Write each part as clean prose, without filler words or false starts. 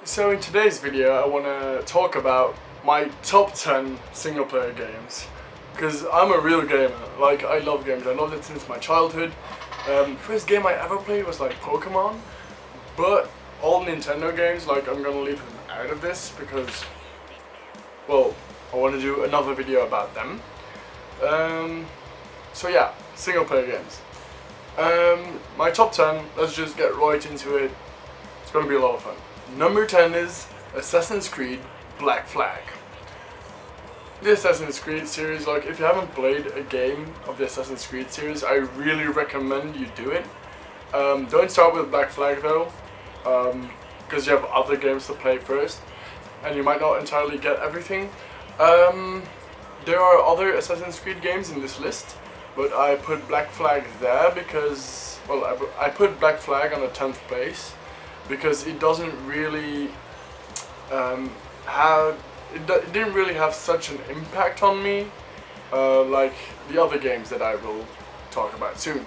So in today's video I want to talk about my top 10 single player games, because I'm a real gamer. Like, I love games, I loved it since my childhood. First game I ever played was like Pokemon, but all Nintendo games, like, I'm gonna leave them out of this because, well, I want to do another video about them. So yeah, single player games. My top 10, let's just get right into it. It's gonna be a lot of fun. Number 10 is Assassin's Creed Black Flag. The Assassin's Creed series, like, if you haven't played a game of the Assassin's Creed series, I really recommend you do it. Don't start with Black Flag though, because you have other games to play first, and you might not entirely get everything. There are other Assassin's Creed games in this list, but I put Black Flag there because, well, I put Black Flag on the 10th place because it doesn't really it didn't really have such an impact on me like the other games that I will talk about soon.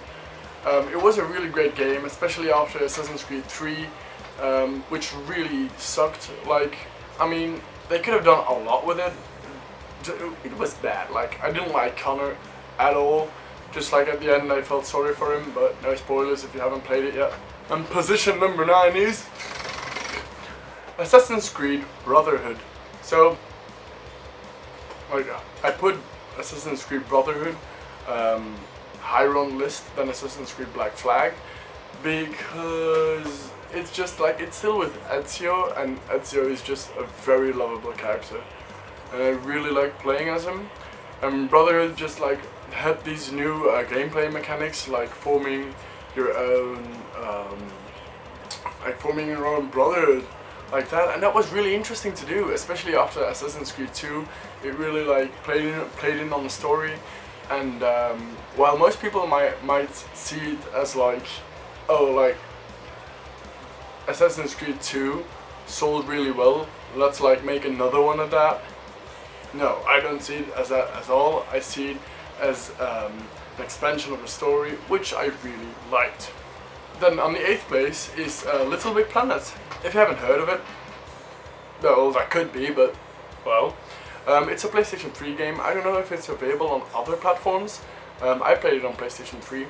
It was a really great game, especially after Assassin's Creed 3, which really sucked. Like, I mean, they could have done a lot with it. It was bad. Like, I didn't like Connor at all. Just like at the end I felt sorry for him, but no spoilers if you haven't played it yet. And position number 9 is Assassin's Creed Brotherhood. So, like, I put Assassin's Creed Brotherhood higher on the list than Assassin's Creed Black Flag because it's just like, it's still with Ezio, and Ezio is just a very lovable character, and I really like playing as him. And Brotherhood just like had these new gameplay mechanics, like forming your own brotherhood like that, and that was really interesting to do, especially after Assassin's Creed 2. It really like played in on the story, and while most people might see it as like, oh, like Assassin's Creed 2 sold really well, let's like make another one of that. No, I don't see it as that at all. I see it as an expansion of the story, which I really liked. Then on the 8th place is Little Big Planet. If you haven't heard of it, well, that could be, but, well, it's a PlayStation 3 game. I don't know if it's available on other platforms. I played it on PlayStation 3.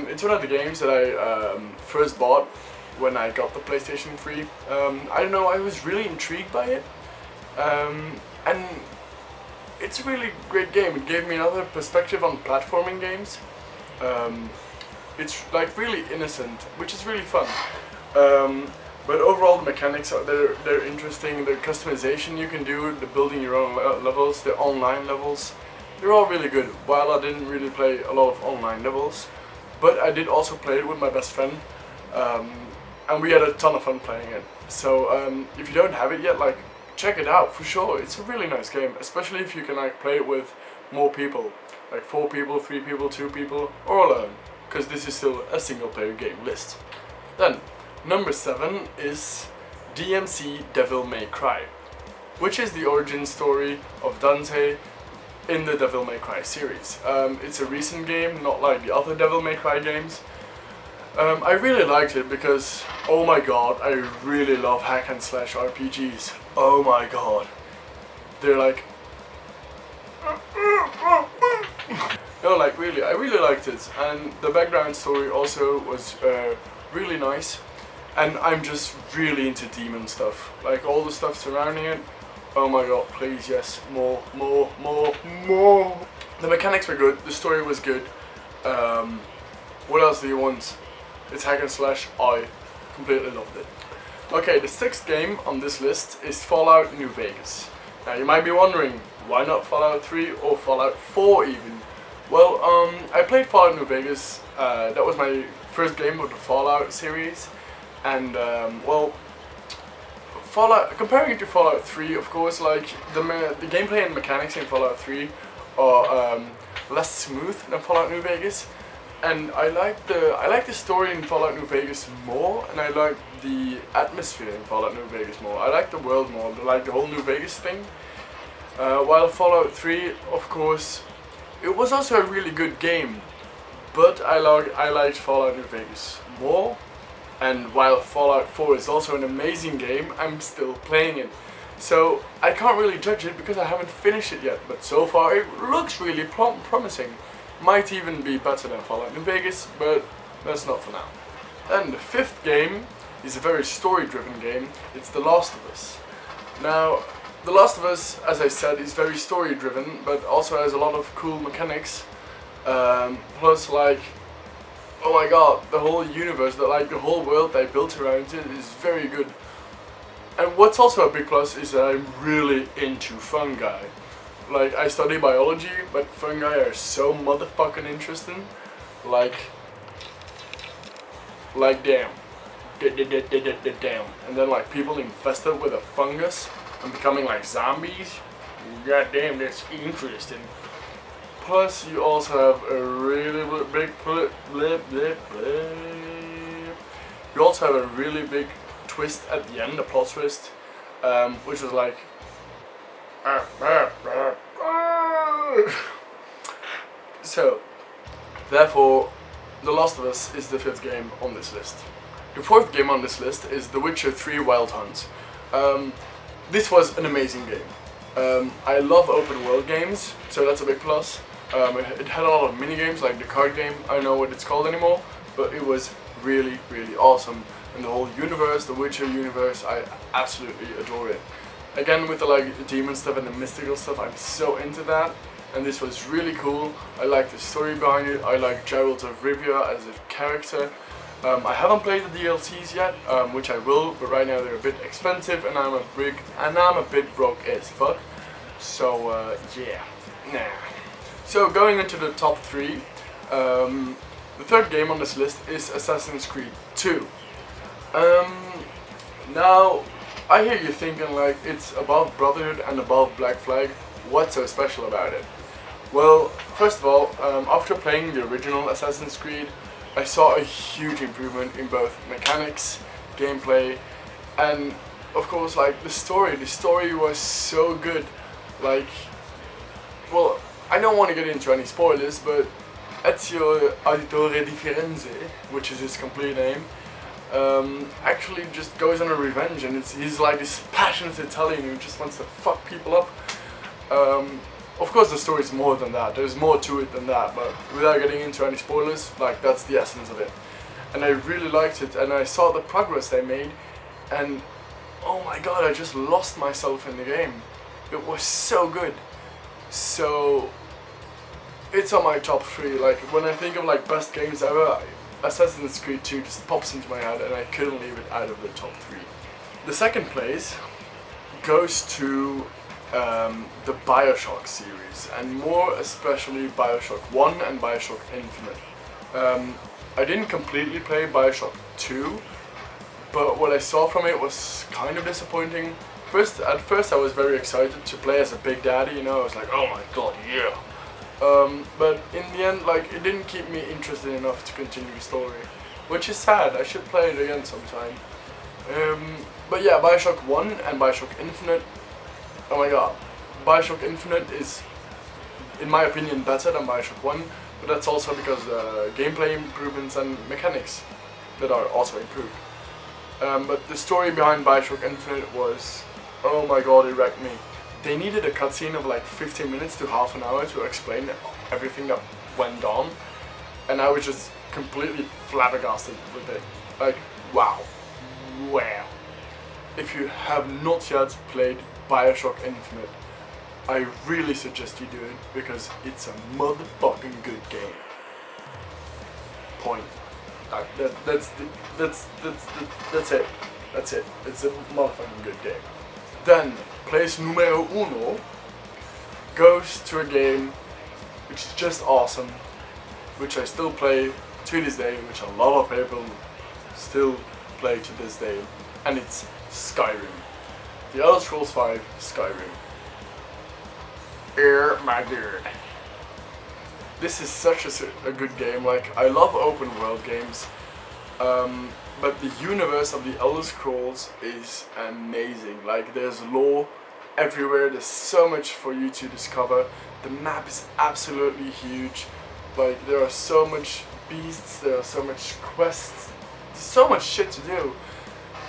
It's one of the games that I first bought when I got the PlayStation 3. I don't know, I was really intrigued by it. And it's a really great game. It gave me another perspective on platforming games. It's like really innocent, which is really fun. But overall the mechanics are they're interesting. The customization you can do, the building your own levels, the online levels, they're all really good. While I didn't really play a lot of online levels, but I did also play it with my best friend, and we had a ton of fun playing it. So if you don't have it yet, like, check it out for sure. It's a really nice game, especially if you can like play it with more people, like 4 people, 3 people, 2 people, or alone, because this is still a single player game list. Then number 7 is DMC Devil May Cry, which is the origin story of Dante in the Devil May Cry series. It's a recent game, not like the other Devil May Cry games. I really liked it because, oh my god, I really love hack and slash RPGs. Oh my god. They're like... No, like, really, I really liked it. And the background story also was really nice. And I'm just really into demon stuff. Like, all the stuff surrounding it. Oh my god, please, yes, more. The mechanics were good, the story was good. What else do you want? It's hack and slash. I completely loved it. Okay, the 6th game on this list is Fallout New Vegas. Now you might be wondering, why not Fallout 3 or Fallout 4 even? Well, I played Fallout New Vegas. That was my first game of the Fallout series, and well, Fallout, comparing it to Fallout 3, of course, like the gameplay and mechanics in Fallout 3 are less smooth than Fallout New Vegas. And I like the story in Fallout New Vegas more, and I like the atmosphere in Fallout New Vegas more. I like the world more, I like the whole New Vegas thing. While Fallout 3, of course, it was also a really good game, but I liked Fallout New Vegas more, And while Fallout 4 is also an amazing game, I'm still playing it. So I can't really judge it because I haven't finished it yet, but so far it looks really promising. Might even be better than Fallout New Vegas, but that's not for now. And the fifth game is a very story-driven game. It's The Last of Us. Now, The Last of Us, as I said, is very story-driven, but also has a lot of cool mechanics. Plus, like, oh my god, the whole universe, the whole world they built around it is very good. And what's also a big plus is that I'm really into fungi. Like, I study biology, but fungi are so motherfucking interesting. Like damn. Damn. And then like people infested with a fungus and becoming like zombies. God damn, that's interesting. Plus, you also have a really big You also have a really big twist at the end, a plot twist, which was like. So, therefore, The Last of Us is the fifth game on this list. The fourth game on this list is The Witcher 3 Wild Hunt. This was an amazing game. I love open world games, so that's a big plus. It had a lot of mini games, like the card game. I don't know what it's called anymore, but it was really, really awesome. And the whole universe, the Witcher universe, I absolutely adore it. Again, with the like demon stuff and the mystical stuff, I'm so into that. And this was really cool. I like the story behind it. I like Geralt of Rivia as a character. I haven't played the DLCs yet, which I will, but right now they're a bit expensive, and I'm a bit broke as fuck. So yeah, nah. So going into the top three, the third game on this list is Assassin's Creed 2. Now, I hear you thinking like it's above Brotherhood and above Black Flag. What's so special about it? Well, first of all, after playing the original Assassin's Creed, I saw a huge improvement in both mechanics, gameplay, and of course like the story. The story was so good. Like, well, I don't want to get into any spoilers, but Ezio Auditore di Firenze, which is his complete name, actually just goes on a revenge, and he's like this passionate Italian who just wants to fuck people up. Of course the story is more than that, there's more to it than that, but without getting into any spoilers, like that's the essence of it. And I really liked it, and I saw the progress they made, and oh my god, I just lost myself in the game. It was so good. So it's on my top 3. Like when I think of like best games ever, Assassin's Creed 2 just pops into my head, and I couldn't leave it out of the top 3. The second place goes to the Bioshock series, and more especially Bioshock 1 and Bioshock Infinite. I didn't completely play Bioshock 2, but what I saw from it was kind of disappointing. At first I was very excited to play as a big daddy, you know, I was like, oh my god, yeah. But in the end, like, it didn't keep me interested enough to continue the story, which is sad. I should play it again sometime. But yeah, Bioshock 1 and Bioshock Infinite, oh my god, Bioshock Infinite is, in my opinion, better than Bioshock 1, but that's also because gameplay improvements and mechanics that are also improved. But the story behind Bioshock Infinite was, oh my god, it wrecked me. They needed a cutscene of like 15 minutes to half an hour to explain everything that went on, and I was just completely flabbergasted with it. Like, wow. Wow. If you have not yet played Bioshock Infinite, I really suggest you do it, because it's a motherfucking good game. Point. Like, that's it. That's it. It's a motherfucking good game. Then, place numero uno goes to a game which is just awesome, which I still play to this day, which a lot of people still play to this day, and it's Skyrim. The Elder Scrolls V Skyrim. My dude. This is such a good game. Like, I love open world games, but the universe of the Elder Scrolls is amazing. Like, there's lore everywhere, there's so much for you to discover. The map is absolutely huge. Like, there are so much beasts, there are so much quests. so much shit to do,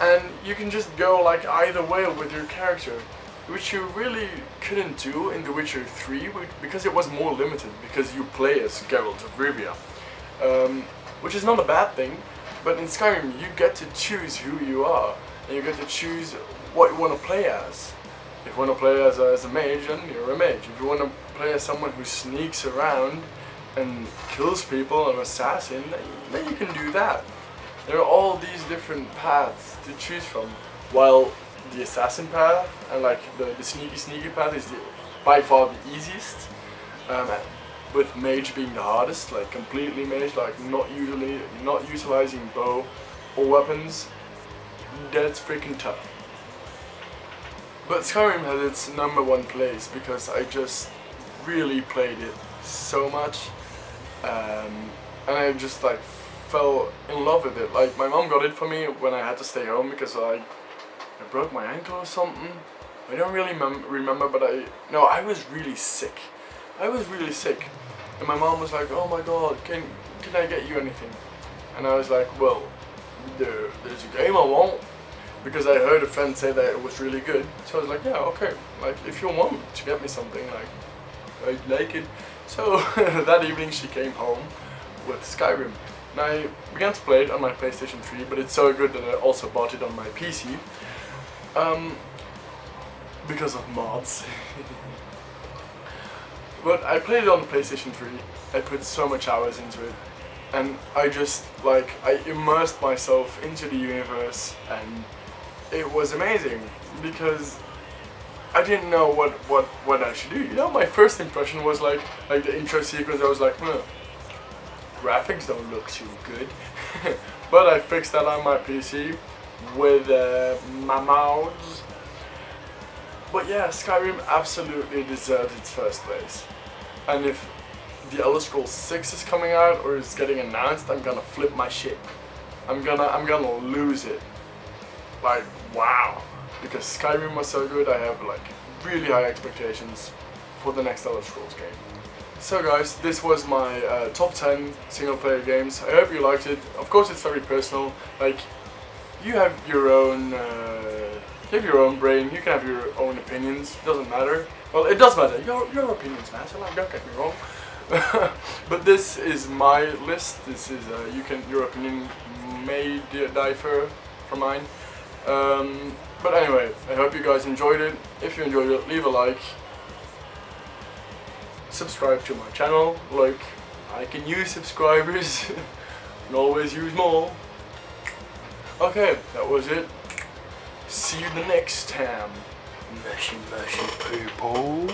and you can just go like either way with your character, which you really couldn't do in The Witcher 3 because it was more limited, because you play as Geralt of Rivia, which is not a bad thing, but in Skyrim you get to choose who you are, and you get to choose what you want to play as. If you want to play as a mage, then you're a mage. If you want to play as someone who sneaks around and kills people, an assassin, then you can do that. There are all these different paths to choose from, while the assassin path and like the sneaky path is by far the easiest, with mage being the hardest, like completely mage, like not utilizing bow or weapons. That's freaking tough. But Skyrim has its #1 place because I just really played it so much, and I just like fell in love with it. Like my mom got it for me when I had to stay home because I broke my ankle or something. I don't really remember, but I was really sick. I was really sick, and my mom was like, "Oh my God, can I get you anything?" And I was like, "Well, there's a game I want." Because I heard a friend say that it was really good, so I was like, yeah, okay, like if you want to get me something, like I'd like it. So that evening she came home with Skyrim, and I began to play it on my PlayStation 3, but it's so good that I also bought it on my PC, because of mods. But I played it on the PlayStation 3, I put so much hours into it, and I just, like, I immersed myself into the universe, and it was amazing, because I didn't know what I should do. You know, my first impression was like the intro sequence. I was like, graphics don't look too good. But I fixed that on my PC with my mouse. But yeah, Skyrim absolutely deserves its first place. And if the Elder Scrolls 6 is coming out or is getting announced, I'm gonna flip my shit. I'm gonna lose it. Like, wow, because Skyrim was so good, I have like really high expectations for the next Elder Scrolls game. So guys, this was my top 10 single player games. I hope you liked it. Of course it's very personal, like you have your own brain, you can have your own opinions, it doesn't matter. Well, it does matter, your opinions matter, like, don't get me wrong. But this is my list, this is, your opinion may differ from mine. But anyway, I hope you guys enjoyed it. If you enjoyed it, leave a like, subscribe to my channel. Like, I can use subscribers, and always use more. Okay, that was it. See you the next time. Mushy people.